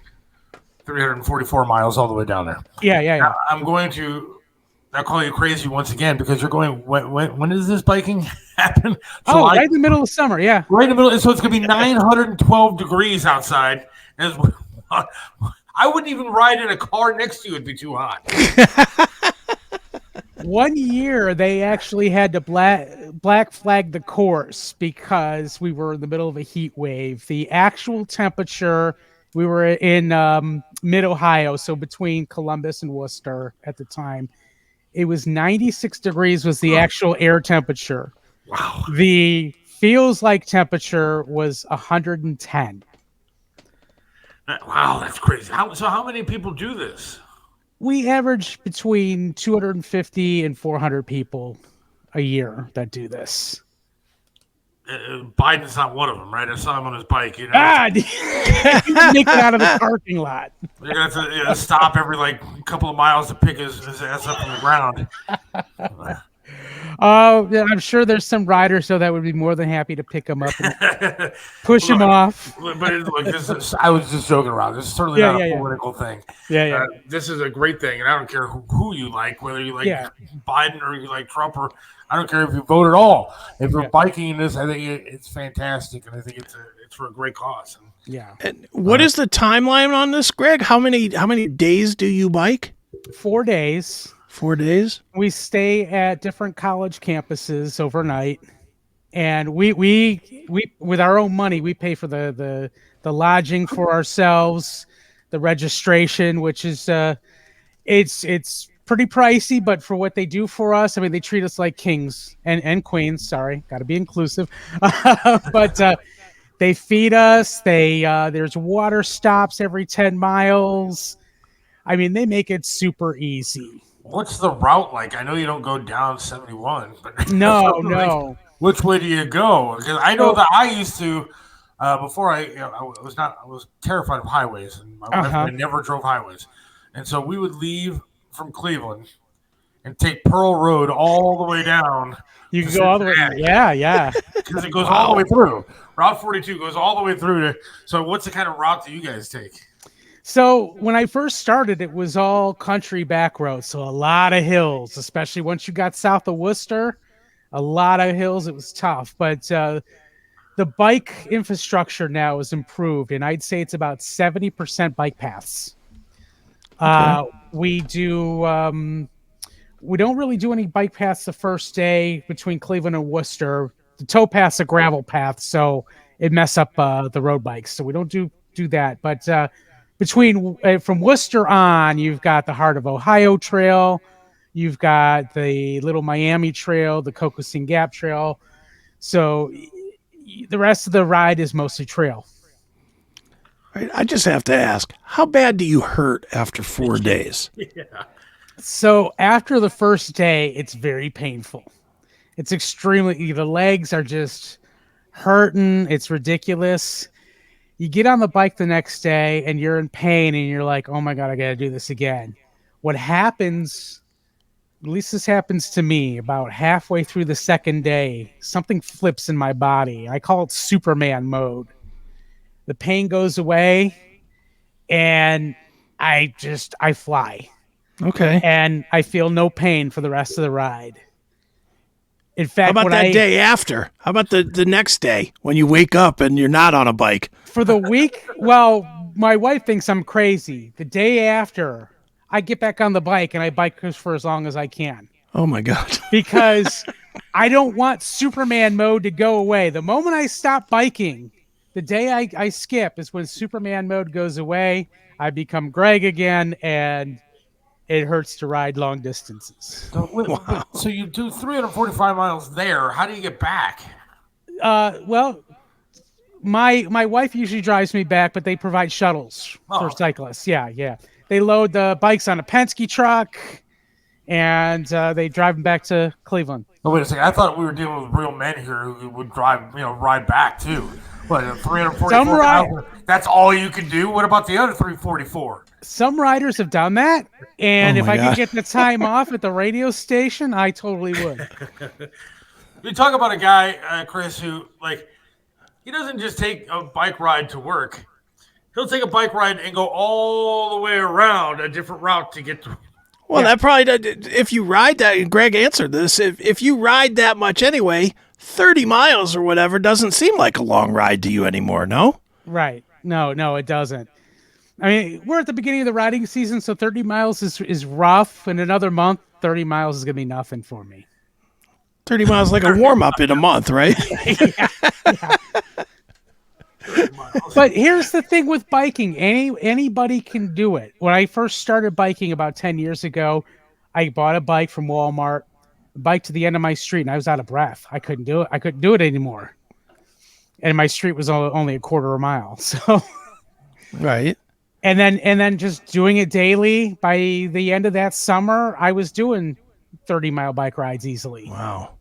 344 miles all the way down there. Yeah. Now, I'm going to call you crazy once again because you're going. When does this biking happen? July? Right in the middle of summer. Yeah, right in the middle. So it's going to be 912 degrees outside. I wouldn't even ride in a car next to you. It'd be too hot. One year, they actually had to black flag the course because we were in the middle of a heat wave. The actual temperature, we were in mid-Ohio, so between Columbus and Worcester at the time. it was 96 degrees was the actual air temperature. Wow. The feels like temperature was 110. Wow, that's crazy. How many people do this? We average between 250 and 400 people a year that do this. Biden's not one of them, right? I saw him on his bike. You know, he would make it out of the parking lot. You're gonna have to stop every couple of miles to pick his ass up from the ground. Oh, yeah, I'm sure there's some riders though that would be more than happy to pick him up and push him off. But I was just joking around. This is certainly not a political thing. Yeah. This is a great thing, and I don't care who you like, whether you like Biden or you like Trump, or I don't care if you vote at all. If you're biking in this, I think it's fantastic, and I think it's for a great cause. Yeah. And what is the timeline on this, Greg? How many days do you bike? 4 days. 4 days. We stay at different college campuses overnight, and we with our own money we pay for the lodging for ourselves, the registration, which is it's pretty pricey, but for what they do for us, I mean, they treat us like kings and queens. Sorry, got to be inclusive, but they feed us. There's water stops every 10 miles. I mean, they make it super easy. What's the route like? I know you don't go down 71, but no. Which way do you go? Because I know that I used to before I was terrified of highways, and my wife and I never drove highways, and so we would leave from Cleveland and take Pearl Road all the way down. You can go all the way, yeah, because it goes all the way through. Route 42 goes all the way through to. So, what's the kind of route that you guys take? So when I first started, it was all country back roads. So a lot of hills, especially once you got south of Worcester, a lot of hills. It was tough, but the bike infrastructure now is improved, and I'd say it's about 70% bike paths. Okay. We don't really do any bike paths the first day between Cleveland and Worcester. The tow path's a gravel path, so it mess up the road bikes. So we don't do that, but from Worcester on, you've got the Heart of Ohio Trail, you've got the Little Miami Trail, the Cocosin Gap Trail. So the rest of the ride is mostly trail. Right, I just have to ask, how bad do you hurt after 4 days? Yeah. So after the first day, it's very painful. It's extremely, the legs are just hurting. It's ridiculous. You get on the bike the next day and you're in pain and you're like, oh my God, I got to do this again. What happens, at least this happens to me, about halfway through the second day, something flips in my body. I call it Superman mode. The pain goes away and I fly. Okay. And I feel no pain for the rest of the ride. In fact, how about that day after? How about the next day when you wake up and you're not on a bike? For the week, well, my wife thinks I'm crazy. The day after, I get back on the bike and I bike for as long as I can. Oh, my God. Because I don't want Superman mode to go away. The moment I stop biking, the day I skip is when Superman mode goes away. I become Greg again, and it hurts to ride long distances. Wow. So you do 345 miles there. How do you get back? Well, my wife usually drives me back, but they provide shuttles for cyclists. Yeah. They load the bikes on a Penske truck, and they drive them back to Cleveland. Oh, wait a second. I thought we were dealing with real men here who would ride back too. What, 344 miles? That's all you can do? What about the other 344? Some riders have done that, and if I could get the time off at the radio station, I totally would. You talk about a guy, Chris, who, he doesn't just take a bike ride to work. He'll take a bike ride and go all the way around a different route to get to. Well, that probably, if you ride that, and Greg answered this, if you ride that much anyway, 30 miles or whatever doesn't seem like a long ride to you anymore, no? Right. No, it doesn't. I mean, we're at the beginning of the riding season, so 30 miles is rough. In another month, 30 miles is going to be nothing for me. 30 miles like a warm-up in a month, right? Yeah. But here's the thing with biking. Anybody can do it. When I first started biking about 10 years ago, I bought a bike from Walmart, bike to the end of my street, and I was out of breath. I couldn't do it. I couldn't do it anymore. And my street was only a quarter of a mile. So, Right. and then just doing it daily. By the end of that summer, I was doing 30-mile bike rides easily. Wow.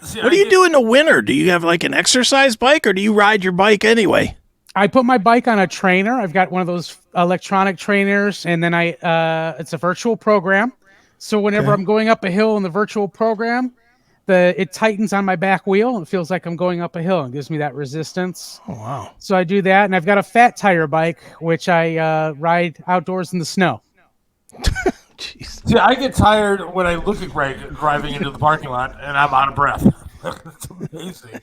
See, What do you do in the winter? Do you have like an exercise bike, or do you ride your bike anyway? I put my bike on a trainer. I've got one of those electronic trainers, and then it's a virtual program. So whenever I'm going up a hill in the virtual program, it tightens on my back wheel and it feels like I'm going up a hill and gives me that resistance. Oh, wow. So I do that, and I've got a fat tire bike, which I ride outdoors in the snow. Jeez. See, I get tired when I look at Greg driving into the parking lot and I'm out of breath. It's amazing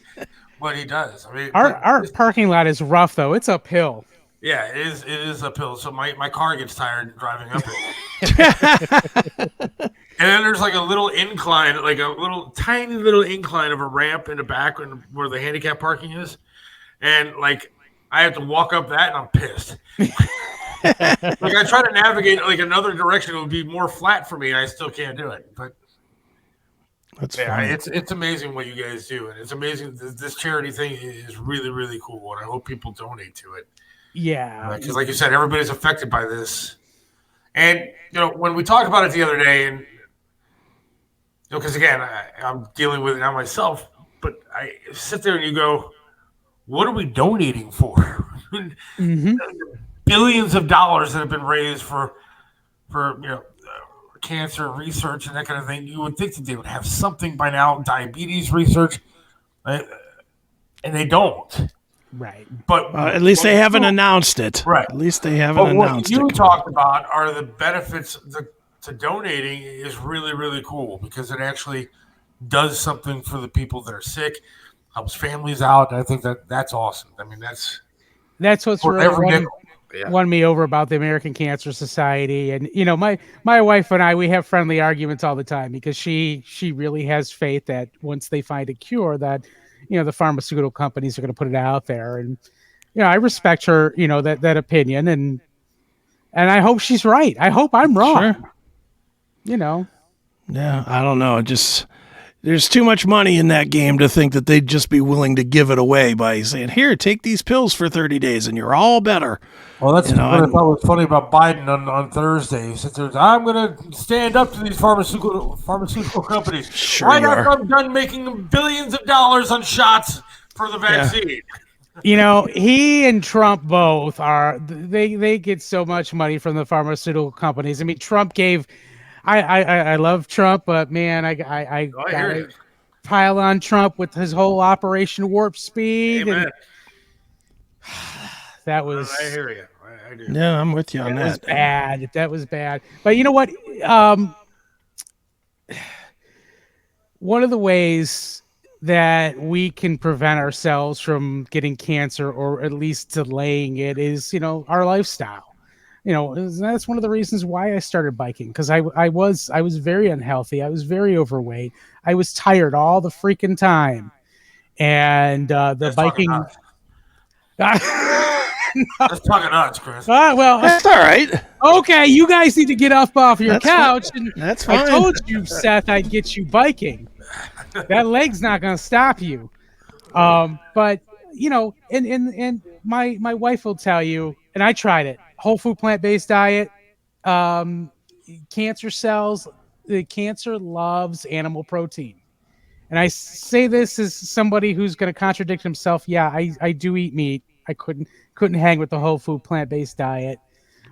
what he does. I mean, Our parking lot is rough, though. It's uphill. yeah, it is uphill. So my car gets tired driving uphill. And then there's like a little incline, like a little tiny little incline of a ramp in the back where the handicap parking is. And like I have to walk up that and I'm pissed. Like I try to navigate like another direction, it would be more flat for me, and I still can't do it. But That's yeah, funny. it's amazing what you guys do, and it's amazing. This charity thing is really, really cool, and I hope people donate to it. Yeah. Because like you said, everybody's affected by this. And when we talked about it the other day, and because again, I'm dealing with it now myself, but I sit there and you go, what are we donating for? Mm-hmm. Billions of dollars that have been raised for cancer research and that kind of thing. You would think that they would have something by now, diabetes research, and they don't. Right. But At least they haven't announced it. Right. At least they haven't But announced what you it. talked about are the benefits to donating is really, really cool because it actually does something for the people that are sick, helps families out. And I think that's awesome. I mean, that's what's really won me over about the American Cancer Society. And my wife and I, we have friendly arguments all the time because she really has faith that once they find a cure that the pharmaceutical companies are going to put it out there. And I respect her that opinion, and I hope she's right. I hope I'm wrong. Sure. Yeah, I don't know. There's too much money in that game to think that they'd just be willing to give it away by saying, "Here, take these pills for 30 days and you're all better." Well, that's what I thought was funny about Biden on Thursday. He said, "I'm going to stand up to these pharmaceutical companies. Sure Right you after are. I'm done making billions of dollars on shots for the vaccine." he and Trump both are. They get so much money from the pharmaceutical companies. I mean, Trump gave. I love Trump, but man, I hear you. pile on Trump with his whole Operation Warp Speed. Amen. And that was. I hear you. I do. Yeah, I'm with you on That was that. bad. That was bad. But you know what? One of the ways that we can prevent ourselves from getting cancer, or at least delaying it, is our lifestyle. That's one of the reasons why I started biking, because I was very unhealthy. I was very overweight. I was tired all the freaking time, and the biking. Let's talk nuts, Chris. Well, That's all right. okay, you guys need to get off your That's couch. fine. And That's fine. I told you, Seth, I'd get you biking. That leg's not going to stop you. But and my wife will tell you, and I tried it. Whole food plant-based diet. Cancer cells. The cancer loves animal protein. And I say this as somebody who's going to contradict himself. Yeah, I do eat meat. I couldn't hang with the whole food plant-based diet,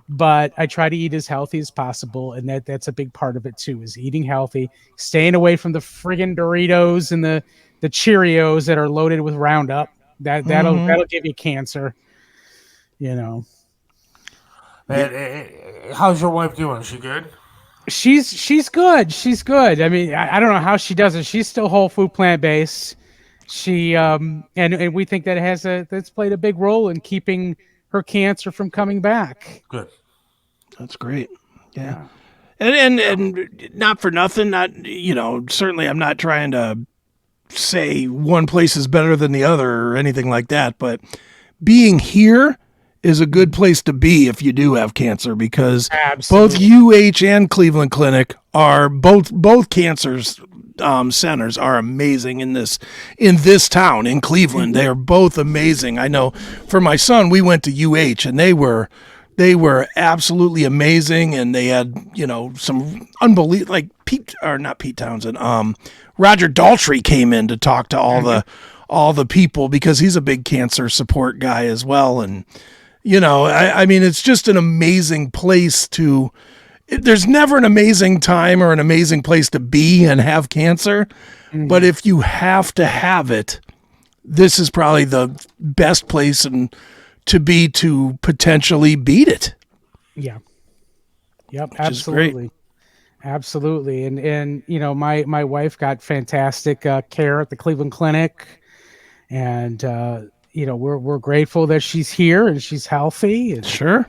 but I try to eat as healthy as possible, and that's a big part of it too, is eating healthy, staying away from the friggin' Doritos and the Cheerios that are loaded with Roundup. That'll give you cancer. And, how's your wife doing? Is she good? She's good. She's good. I mean, I don't know how she does it. She's still whole food plant-based. She and we think that's played a big role in keeping her cancer from coming back. Good. That's great. Yeah. And not for nothing, certainly I'm not trying to say one place is better than the other or anything like that, but being here is a good place to be if you do have cancer, because Absolutely. both UH and Cleveland Clinic are both cancers centers are amazing in this town in Cleveland. They are both amazing. I know for my son, we went to UH and they were absolutely amazing, and they had, some unbelievable, like not Pete Townsend, Roger Daltrey came in to talk to all the people, because he's a big cancer support guy as well. And I mean, it's just an amazing place to. There's never an amazing time or an amazing place to be and have cancer, but if you have to have it, this is probably the best place to be to potentially beat it. Yeah. Yep. Which is great. Absolutely. Absolutely. And my wife got fantastic care at the Cleveland Clinic, and we're grateful that she's here and she's healthy. And, Sure.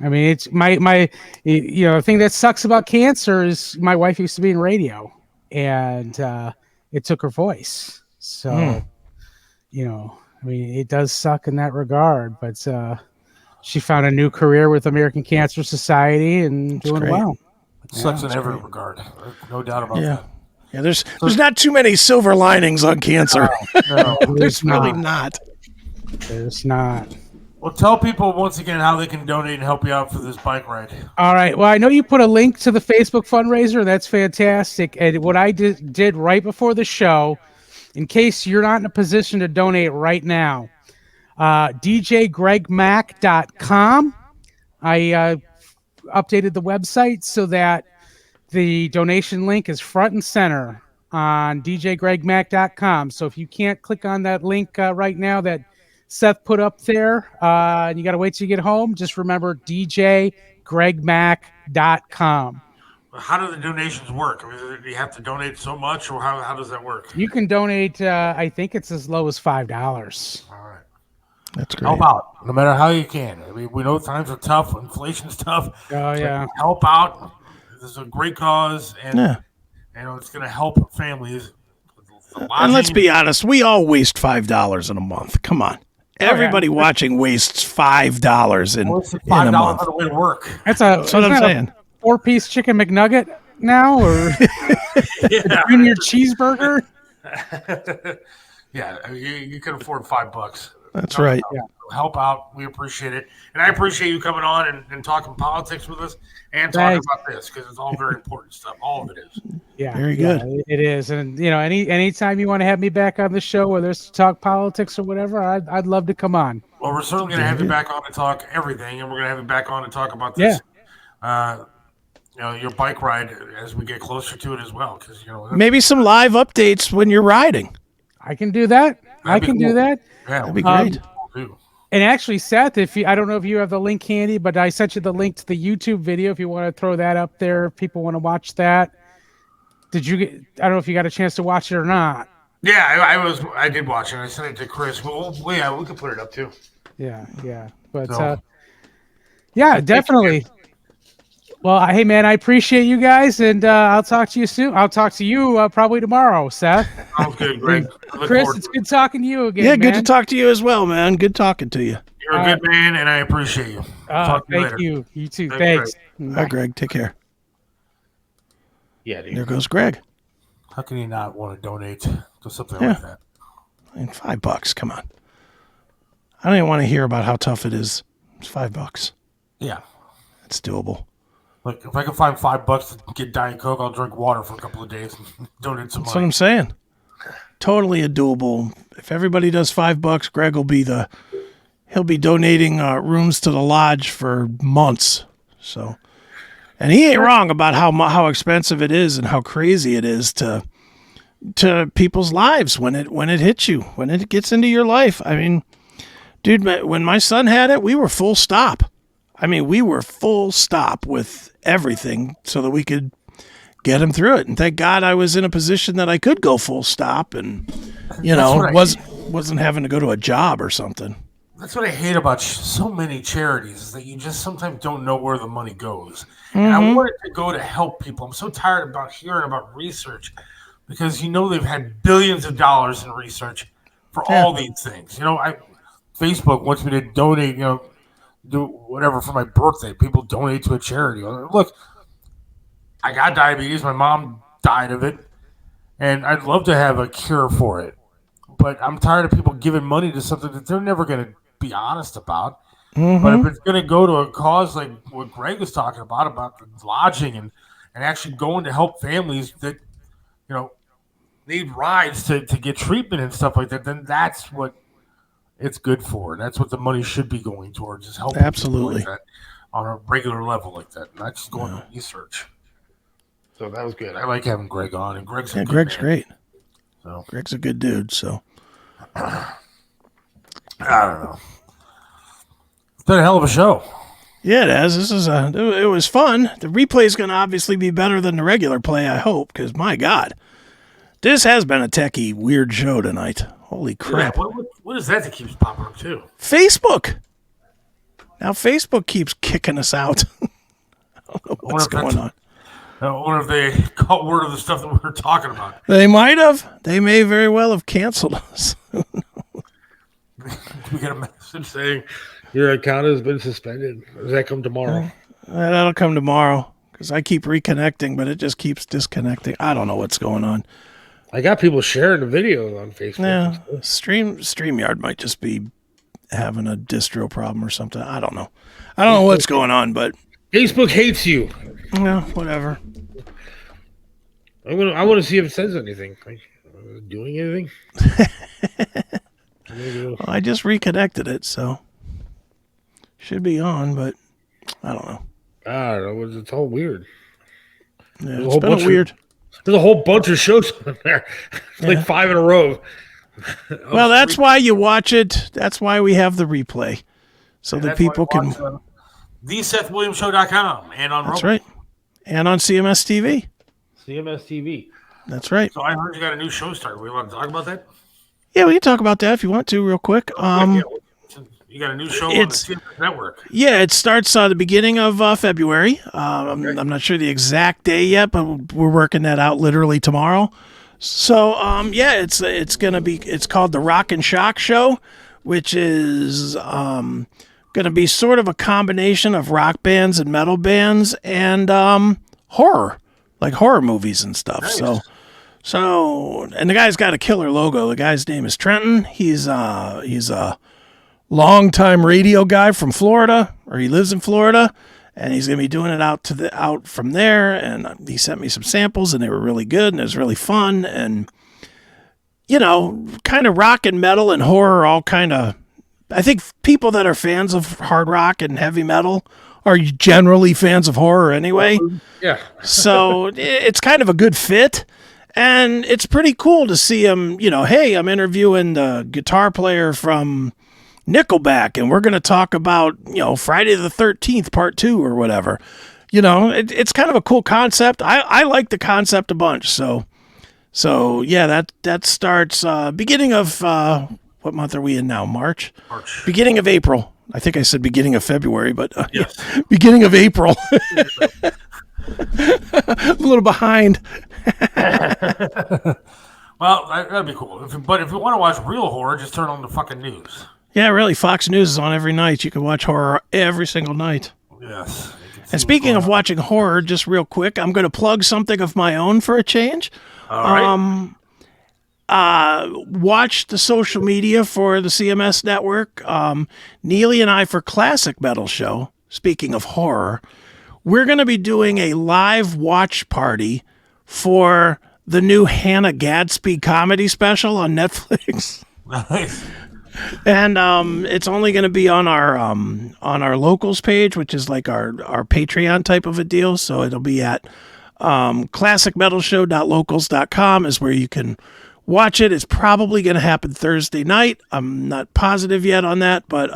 I mean, it's my the thing that sucks about cancer is my wife used to be in radio, and it took her voice. So, I mean, it does suck in that regard, but she found a new career with American Cancer Society and doing great. well. It sucks in every regard. No doubt about that. Yeah, there's not too many silver linings on cancer. No, there's really not. There's not. Well, tell people once again how they can donate and help you out for this bike ride. All right. Well, I know you put a link to the Facebook fundraiser. That's fantastic. And what I did right before the show, in case you're not in a position to donate right now, DJGregMack.com. I updated the website so that the donation link is front and center on DJGregMack.com. So if you can't click on that link right now that Seth put up there, and you got to wait till you get home, just remember DJGregMack.com. How do the donations work? I mean, do you have to donate so much, or how does that work? You can donate, I think it's as low as $5. All right. That's great. Help out, no matter how you can. I mean, we know times are tough, inflation's tough. Oh, yeah. Help out. This is a great cause, and it's going to help families. And let's be honest, we all waste $5 in a month. Come on. Everybody watching wastes $5 in a month. $5 on the way to work. That's what I'm saying. 4-piece chicken McNugget now, or junior cheeseburger? Yeah, I mean, you can afford $5. That's right. Yeah. Help out. We appreciate it. And I appreciate you coming on and talking politics with us and talking about this, because it's all very important stuff. All of it is. Yeah. Very good. It is. And, anytime you want to have me back on the show, whether it's to talk politics or whatever, I'd love to come on. Well, we're certainly going to have you back on to talk everything, and we're going to have you back on to talk about this. Your bike ride as we get closer to it as well. Because maybe some live updates when you're riding. I can do that. I can do that. Yeah, that'd be great. And actually, Seth, I don't know if you have the link handy, but I sent you the link to the YouTube video if you want to throw that up there. If people want to watch that. I don't know if you got a chance to watch it or not. Yeah, I did watch it. I sent it to Chris. Well, yeah, we could put it up too. Yeah. But definitely. Well, hey, man, I appreciate you guys, and I'll talk to you soon. I'll talk to you probably tomorrow, Seth. Sounds good, Greg. Chris, it's good talking to you again. Yeah, good to talk to you as well, man. Good talking to you. You're a good man, and I appreciate you. Talk to you later. Thank you. You too. Thanks. Bye, Greg. Take care. Yeah, dude. There goes Greg. How can you not want to donate to something like that? I mean, $5. Come on. I don't even want to hear about how tough it is. It's $5. Yeah. It's doable. Look, if I can find $5 to get Diet Coke, I'll drink water for a couple of days and donate some money. That's what I'm saying. Totally a doable. If everybody does $5, Greg will be he'll be donating rooms to the lodge for months. So, and he ain't wrong about how expensive it is and how crazy it is to people's lives when it hits you, when it gets into your life. I mean, dude, when my son had it, we were full stop. I mean, we were full stop with everything so that we could get him through it. And thank God I was in a position that I could go full stop and, wasn't having to go to a job or something. That's what I hate about so many charities, is that you just sometimes don't know where the money goes. And I want it to go to help people. I'm so tired about hearing about research, because they've had billions of dollars in research for all these things. Facebook wants me to donate, do whatever for my birthday. People donate to a charity. Look, I got diabetes. My mom died of it, and I'd love to have a cure for it. But I'm tired of people giving money to something that they're never going to be honest about. Mm-hmm. But if it's going to go to a cause like what Greg was talking about the lodging and actually going to help families that, need rides to get treatment and stuff like that, then that's what it's good for. That's what the money should be going towards, is helping Absolutely. people like that on a regular level like that, not just going to research. So that was good. I like having Greg on, and Greg's great. So Greg's a good dude. So I don't know. It's been a hell of a show. Yeah, it has. It was fun. The replay is going to obviously be better than the regular play, I hope, because my God, this has been a techie weird show tonight. Holy crap! Yeah, what is that keeps popping up too? Facebook. Now Facebook keeps kicking us out. I don't know what's going on. I wonder if they caught word of the stuff that we were talking about. They might have. They may very well have canceled us. We get a message saying your account has been suspended. Does that come tomorrow? That'll come tomorrow because I keep reconnecting, but it just keeps disconnecting. I don't know what's going on. I got people sharing the videos on Facebook. Yeah, StreamYard might just be having a distro problem or something. I don't know. I don't know what's going on, but Facebook hates you. Yeah, whatever. I want to see if it says anything. Like, doing anything? Well, I just reconnected it, so should be on, but I don't know. I don't know. It's all weird. Yeah, it's been weird. There's a whole bunch of shows on there, like 5 in a row. Well, that's why you watch it. That's why we have the replay, so that people can. TheSethWilliamsShow.com and on. That's right, and on CMS TV. CMS TV. That's right. So I heard you got a new show started. We want to talk about that? Yeah, we can talk about that if you want to, real quick. You got a new show on the CMS network. Yeah, it starts the beginning of February. I'm not sure the exact day yet, but we're working that out literally tomorrow. So, it's gonna be. It's called the Rock and Shock Show, which is gonna be sort of a combination of rock bands and metal bands and horror, like horror movies and stuff. Nice. So, and the guy's got a killer logo. The guy's name is Trenton. He's a longtime radio guy from Florida, or he lives in Florida, and he's gonna be doing it out from there. And he sent me some samples, and they were really good, and it was really fun. And kind of rock and metal and horror, all kind of. I think people that are fans of hard rock and heavy metal are generally fans of horror anyway. Yeah. So it's kind of a good fit. And it's pretty cool to see him, hey, I'm interviewing the guitar player from Nickelback, and we're going to talk about, Friday the 13th, part 2 or whatever. It's kind of a cool concept. I like the concept a bunch. So yeah, that starts beginning of, what month are we in now? March? Beginning of April. I think I said beginning of February, but yes. Yeah, beginning of April. I'm a little behind. Well, that'd be cool. But if you want to watch real horror, just turn on the fucking news. Yeah, really. Fox News is on every night. You can watch horror every single night. Yes. And speaking of watching horror, just real quick, I'm going to plug something of my own for a change. All right. Watch the social media for the CMS network. Neely and I for Classic Metal Show, speaking of horror, we're going to be doing a live watch party for the new Hannah Gadsby comedy special on Netflix. Nice. And it's only going to be on our locals page, which is like our Patreon type of a deal. So it'll be at classicmetalshow.locals.com is where you can watch it. It's probably going to happen Thursday night. I'm not positive yet on that, but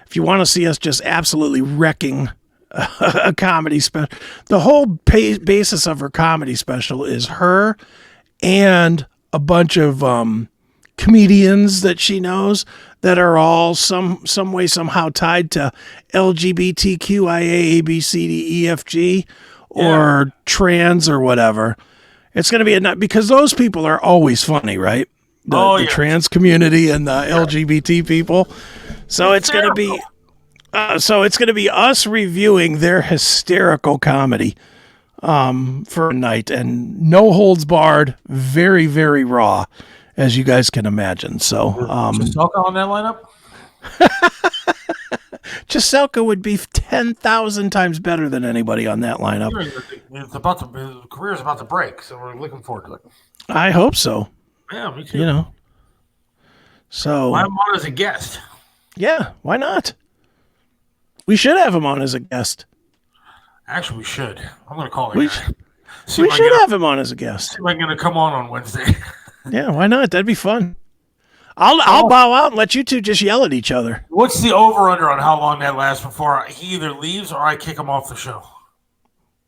if you want to see us just absolutely wrecking a comedy special, the whole basis of her comedy special is her and a bunch of comedians that she knows that are all some way somehow tied to LGBTQIA ABCDEFG or trans or whatever. It's going to be because those people are always funny, right? the trans community and the LGBT people. So it's going to be us reviewing their hysterical comedy for a night, and no holds barred, very, very raw, as you guys can imagine. So Chiselka on that lineup? Chiselka would be 10,000 times better than anybody on that lineup. The career's about to break, so we're looking forward to it. I hope so. Yeah, me too. You know. So I'm on as a guest. Yeah, why not? We should have him on as a guest. Actually, we should. I'm going to call him. We should have him on as a guest. See if I'm going to come on Wednesday. Yeah, why not? That'd be fun. I'll bow out and let you two just yell at each other. What's the over-under on how long that lasts before he either leaves or I kick him off the show?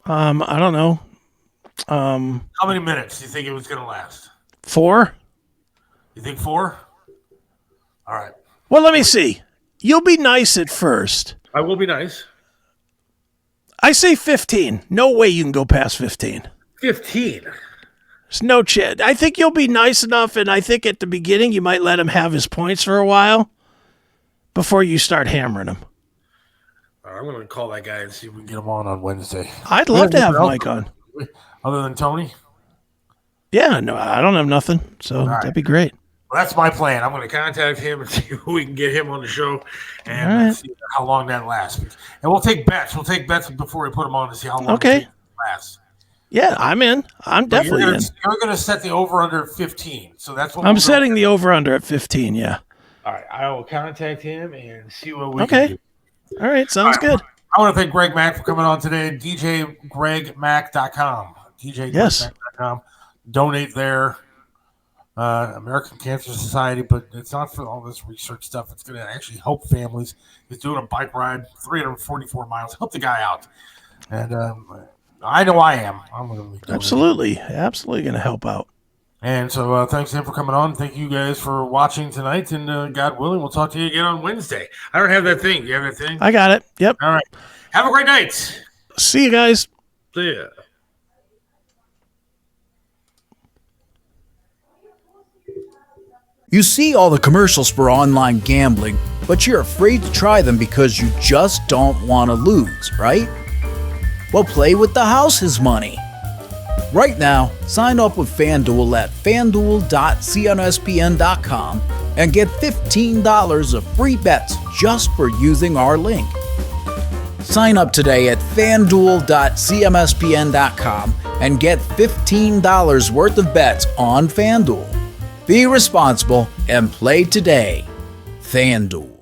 I don't know. How many minutes do you think it was going to last? 4? You think 4? All right. Well, let me see. You'll be nice at first. I will be nice. I say 15. No way you can go past 15. 15? There's no chance. I think you'll be nice enough, and I think at the beginning you might let him have his points for a while before you start hammering him. All right, I'm going to call that guy and see if we can get him on Wednesday. I'd love to have Mike on. Other than Tony? Yeah, no, I don't have nothing, so that'd be great. Well, that's my plan. I'm going to contact him and see if we can get him on the show and see how long that lasts. And we'll take bets. We'll take bets before we put him on to see how long it lasts. Yeah, I'm in. I'm definitely in. You're going to set the over-under at 15. So that's what I'm setting the over-under at 15, yeah. All right. I will contact him and see what we can do. All right. Sounds good. I want to thank Greg Mack for coming on today. DJGregMack.com. DJGregMack.com. Donate there. American Cancer Society, but it's not for all this research stuff. It's going to actually help families. He's doing a bike ride, 344 miles. Help the guy out. And I know I am. I'm going to be absolutely going to help out. And so thanks to him for coming on. Thank you guys for watching tonight. And God willing, we'll talk to you again on Wednesday. I don't have that thing. You have that thing? I got it. Yep. All right. Have a great night. See you guys. See ya. You see all the commercials for online gambling, but you're afraid to try them because you just don't want to lose, right? Well, play with the house's money. Right now, sign up with FanDuel at fanduel.cnspn.com and get $15 of free bets just for using our link. Sign up today at fanduel.cmspn.com and get $15 worth of bets on FanDuel. Be responsible and play today. FanDuel.